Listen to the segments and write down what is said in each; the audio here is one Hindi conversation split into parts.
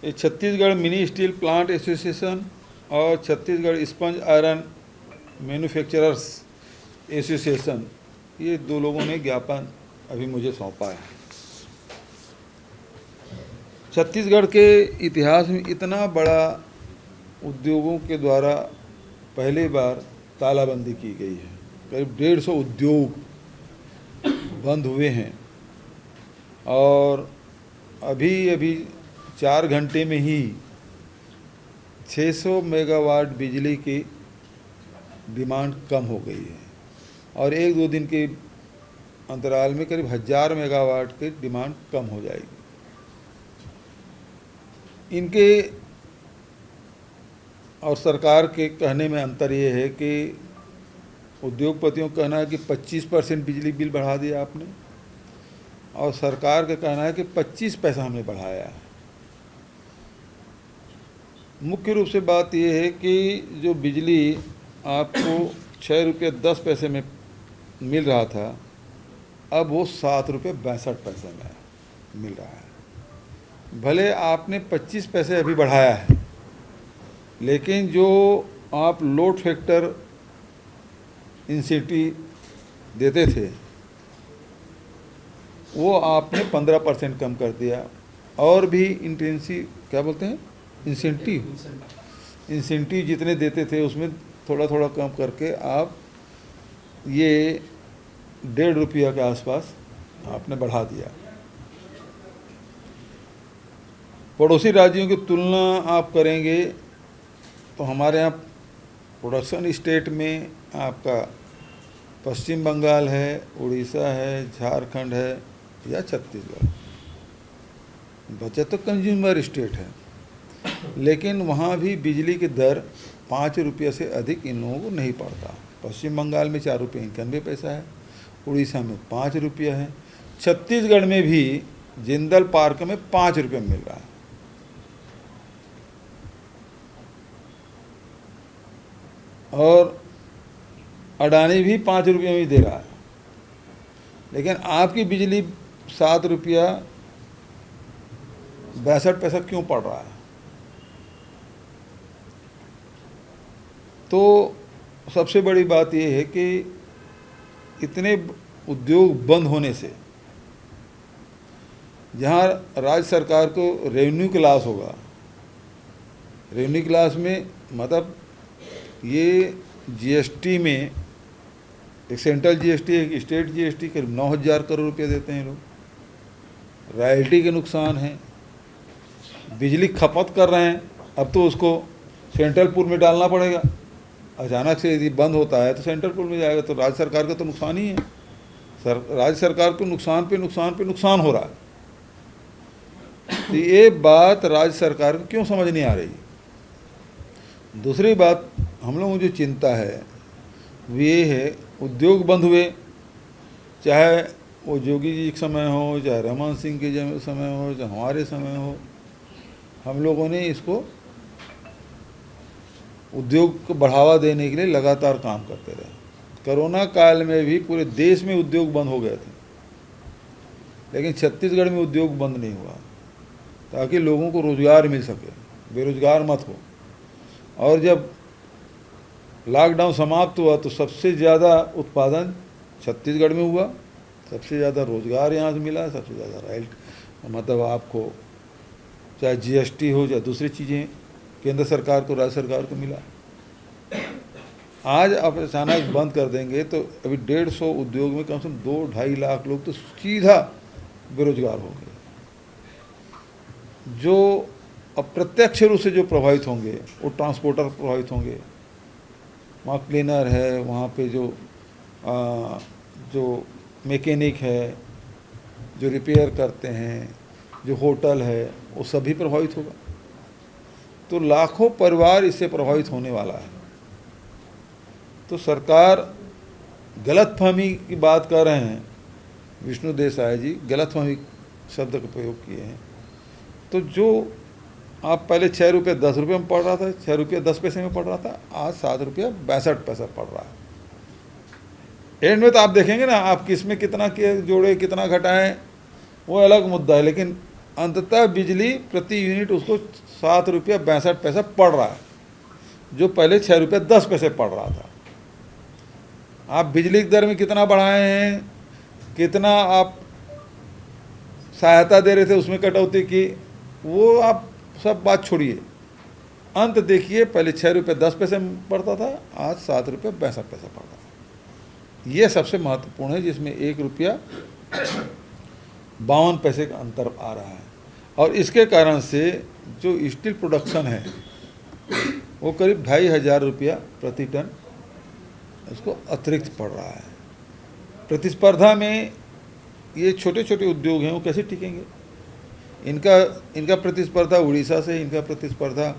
ये Chhattisgarh mini steel plant association और Chhattisgarh sponge iron manufacturers association, ये दो लोगों ने ज्ञापन अभी मुझे सौंपा है। छत्तीसगढ़ के इतिहास में इतना बड़ा उद्योगों के द्वारा पहली बार तालाबंदी की गई है। करीब 150 उद्योग बंद हुए हैं और अभी 4 घंटे में ही 600 मेगावाट बिजली की डिमांड कम हो गई है और 1-2 दिन के अंतराल में करीब 1000 मेगावाट की डिमांड कम हो जाएगी। इनके और सरकार के कहने में अंतर ये है कि उद्योगपतियों का कहना है कि 25% बिजली बिल बढ़ा दिया आपने और सरकार का कहना है कि 25 पैसा हमने बढ़ाया है। मुख्य रूप से बात यह है कि जो बिजली आपको 6 रुपये 10 पैसे में मिल रहा था, अब वो 7 रुपये 62 पैसे में मिल रहा है। भले आपने 25 पैसे अभी बढ़ाया है, लेकिन जो आप लोड फैक्टर इंसेंटिव देते थे वो आपने 15% कम कर दिया और भी क्या बोलते हैं इंसेंटिव जितने देते थे उसमें थोड़ा थोड़ा कम करके आप ये 1.5 रुपया के आसपास आपने बढ़ा दिया। पड़ोसी राज्यों की तुलना आप करेंगे तो हमारे यहाँ प्रोडक्शन स्टेट में आपका पश्चिम बंगाल है, उड़ीसा है, झारखंड है या छत्तीसगढ़, बचा तो कंज्यूमर स्टेट है, लेकिन वहाँ भी बिजली की दर 5 रुपये से अधिक इन लोगों को नहीं पड़ता। पश्चिम बंगाल में 4 रुपये 91 पैसा है, उड़ीसा में 5 रुपया है, छत्तीसगढ़ में भी जिंदल पार्क में 5 रुपये मिल रहा है। और अडानी भी 5 रुपये में ही दे रहा है, लेकिन आपकी बिजली 7 रुपया 62 पैसा क्यों पड़ रहा है? तो सबसे बड़ी बात यह है कि इतने उद्योग बंद होने से जहाँ राज्य सरकार को रेवेन्यू का लॉस होगा, रेवेन्यू के लॉस में मतलब ये जीएसटी में एक सेंट्रल जीएसटी एक स्टेट जीएसटी करीब 9,000 करोड़ रुपए देते हैं लोग। रॉयल्टी के नुकसान हैं, बिजली खपत कर रहे हैं, अब तो उसको सेंट्रल पूल में डालना पड़ेगा। अचानक से यदि बंद होता है तो सेंट्रल पूल में जाएगा, तो राज्य सरकार का तो नुकसान ही है। राज्य सरकार को नुकसान पे नुकसान हो रहा है। तो ये बात राज्य सरकार को क्यों समझ नहीं आ रही? दूसरी बात हम लोगों को जो चिंता है वो ये है, उद्योग बंद हुए, चाहे वो जोगी जी के समय हो, चाहे रमन सिंह के समय हो, चाहे हमारे समय हो, हम लोगों ने इसको उद्योग को बढ़ावा देने के लिए लगातार काम करते रहे। कोरोना काल में भी पूरे देश में उद्योग बंद हो गए थे, लेकिन छत्तीसगढ़ में उद्योग बंद नहीं हुआ ताकि लोगों को रोज़गार मिल सके, बेरोजगार मत हो। और जब लॉकडाउन समाप्त हुआ तो सबसे ज़्यादा उत्पादन छत्तीसगढ़ में हुआ, सबसे ज़्यादा रोज़गार यहाँ से मिला, सबसे ज़्यादा रॉयल्टी मतलब आपको चाहे जीएसटी हो चाहे दूसरी चीज़ें केंद्र सरकार को राज्य सरकार को मिला। आज आप अचानक बंद कर देंगे तो अभी 150 उद्योग में कम से कम 2-2.5 लाख लोग तो सीधा बेरोजगार होंगे। जो अप्रत्यक्ष रूप से जो प्रभावित होंगे वो ट्रांसपोर्टर प्रभावित होंगे, वहाँ क्लीनर है, वहाँ पे जो मैकेनिक है, जो रिपेयर करते हैं, जो होटल है, वो सभी प्रभावित होगा। तो लाखों परिवार इससे प्रभावित होने वाला है। तो सरकार गलतफहमी की बात कर रहे हैं, विष्णु देसाई जी गलतफहमी शब्द का प्रयोग किए हैं। तो जो आप पहले 6 रुपये 10 रुपये में पड़ रहा था, 6 रुपये 10 पैसे में पड़ रहा था, आज 7 रुपया 62 पैसा पड़ रहा है। एंड में तो आप देखेंगे ना, आप किस में कितना जोड़े कितना घटाएं वो अलग मुद्दा है, लेकिन अंततः बिजली प्रति यूनिट उसको 7 रुपया 62 पैसा पड़ रहा है, जो पहले 6 रुपया 10 पैसे पड़ रहा था। आप बिजली की दर में कितना बढ़ाए हैं, कितना आप सहायता दे रहे थे उसमें कटौती की, वो आप सब बात छोड़िए। अंत देखिए, पहले 6 रुपये 10 पैसे पड़ता था, आज 7 रुपये 62 पैसा पड़ रहा था। ये सबसे महत्वपूर्ण है, जिसमें 1 रुपया 52 पैसे का अंतर आ रहा है। और इसके कारण से जो स्टील प्रोडक्शन है वो करीब 2,500 रुपया प्रति टन उसको अतिरिक्त पड़ रहा है। प्रतिस्पर्धा में ये छोटे छोटे उद्योग हैं, वो कैसे टिकेंगे? इनका प्रतिस्पर्धा उड़ीसा से, इनका प्रतिस्पर्धा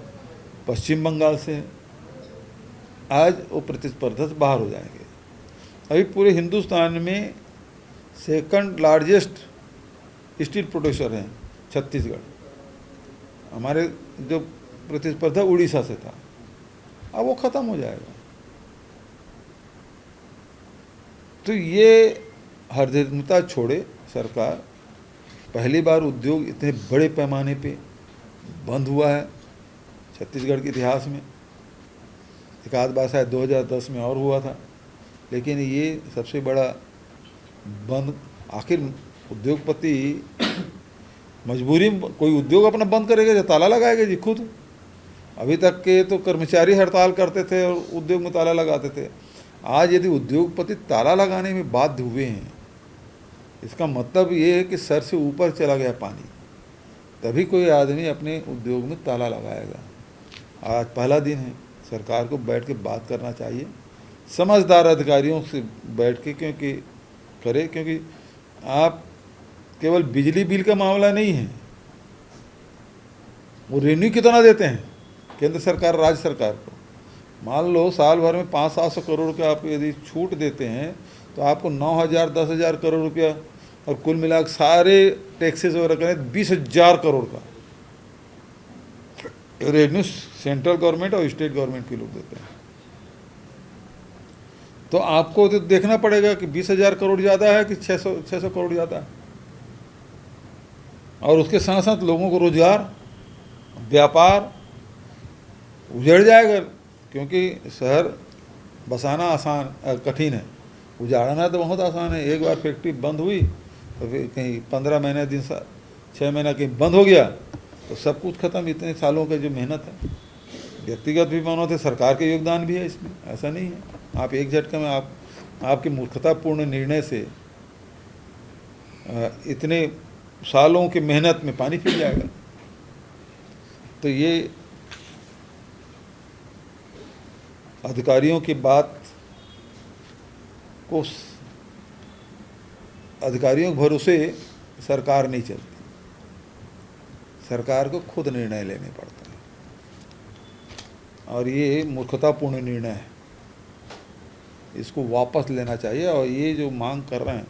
पश्चिम बंगाल से है। आज वो प्रतिस्पर्धा से बाहर हो जाएंगे। अभी पूरे हिंदुस्तान में सेकंड लार्जेस्ट स्टील प्रोड्यूसर हैं छत्तीसगढ़। हमारे जो प्रतिस्पर्धा उड़ीसा से था, अब वो ख़त्म हो जाएगा। तो ये हरदिनता छोड़े सरकार। पहली बार उद्योग इतने बड़े पैमाने पे बंद हुआ है छत्तीसगढ़ के इतिहास में। एक आध बार शायद 2010 में और हुआ था, लेकिन ये सबसे बड़ा बंद। आखिर उद्योगपति मजबूरी में कोई उद्योग अपना बंद करेगा या ताला लगाएगा जी खुद? अभी तक के तो कर्मचारी हड़ताल करते थे और उद्योग में ताला लगाते थे। आज यदि उद्योगपति ताला लगाने में बाध्य हुए हैं, इसका मतलब ये है कि सर से ऊपर चला गया पानी, तभी कोई आदमी अपने उद्योग में ताला लगाएगा। आज पहला दिन है, सरकार को बैठ के बात करना चाहिए, समझदार अधिकारियों से बैठ के क्योंकि आप केवल बिजली बिल का मामला नहीं है, वो रेवेन्यू कितना देते हैं केंद्र सरकार राज्य सरकार को। मान लो साल भर में 500-700 करोड़ का आप यदि छूट देते हैं तो आपको 9,000-10,000 करोड़ रुपया, और कुल मिला के सारे टैक्सेस वगैरह करें 20,000 करोड़ का रेवेन्यू सेंट्रल गवर्नमेंट और स्टेट गवर्नमेंट के लोग देते हैं। तो आपको तो देखना पड़ेगा कि 20,000 करोड़ ज़्यादा है कि 600 करोड़ ज़्यादा है। और उसके साथ साथ लोगों को रोजगार, व्यापार उजड़ जाएगा, क्योंकि शहर बसाना आसान कठिन है, उजाड़ना तो बहुत आसान है। एक बार फैक्ट्री बंद हुई तो फिर कहीं 15 महीने 6 महीना कहीं बंद हो गया तो सब कुछ खत्म। इतने सालों का जो मेहनत है, व्यक्तिगत भी मेहनत है, सरकार के योगदान भी है इसमें, ऐसा नहीं है आप एक झटके में आपके मूर्खतापूर्ण निर्णय से इतने सालों की मेहनत में पानी फिर जाएगा। तो ये अधिकारियों की बात को, अधिकारियों के भरोसे सरकार नहीं चलती, सरकार को खुद निर्णय लेने पड़ते हैं, और ये मूर्खतापूर्ण निर्णय है, इसको वापस लेना चाहिए। और ये जो मांग कर रहे हैं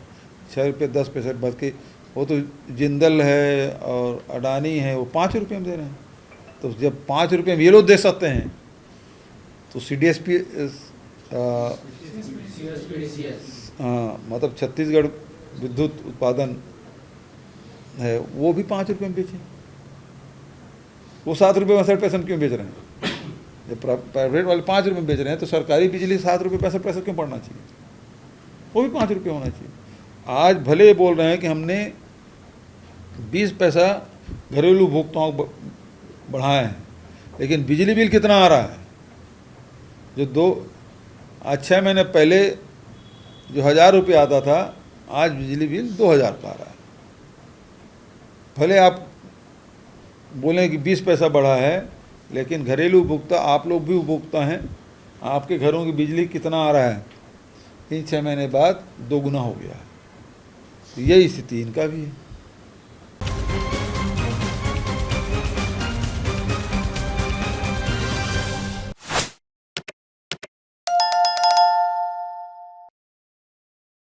6 रुपये 10 पैसे बढ़ के, वो तो जिंदल है और अडानी है, वो 5 रुपये में दे रहे हैं। तो जब 5 रुपये में ये लोग दे सकते हैं तो CDSP मतलब छत्तीसगढ़ विद्युत उत्पादन है, वो भी 5 रुपये में बेचें। वो 7 रुपये 62 पैसे में क्यों बेच रहे हैं? जब प्राइवेट वाले 5 रुपये में बेच रहे हैं तो सरकारी बिजली 7 रुपये 65 पैसे क्यों पड़ना चाहिए? वो भी 5 रुपये होना चाहिए। आज भले ये बोल रहे हैं कि हमने 20 पैसा घरेलू उपभोक्ताओं को बढ़ाए हैं, लेकिन बिजली बिल कितना आ रहा है? जो 6 महीने पहले जो 1,000 रुपये आता था, आज बिजली बिल 2,000 का आ रहा है। भले आप बोलें कि 20 पैसा बढ़ा है, लेकिन घरेलू उपभोक्ता, आप लोग भी उपभोक्ता हैं, आपके घरों की बिजली कितना आ रहा है? 3-6 महीने बाद 2 गुना हो गया है। यही स्थिति इनका भी है।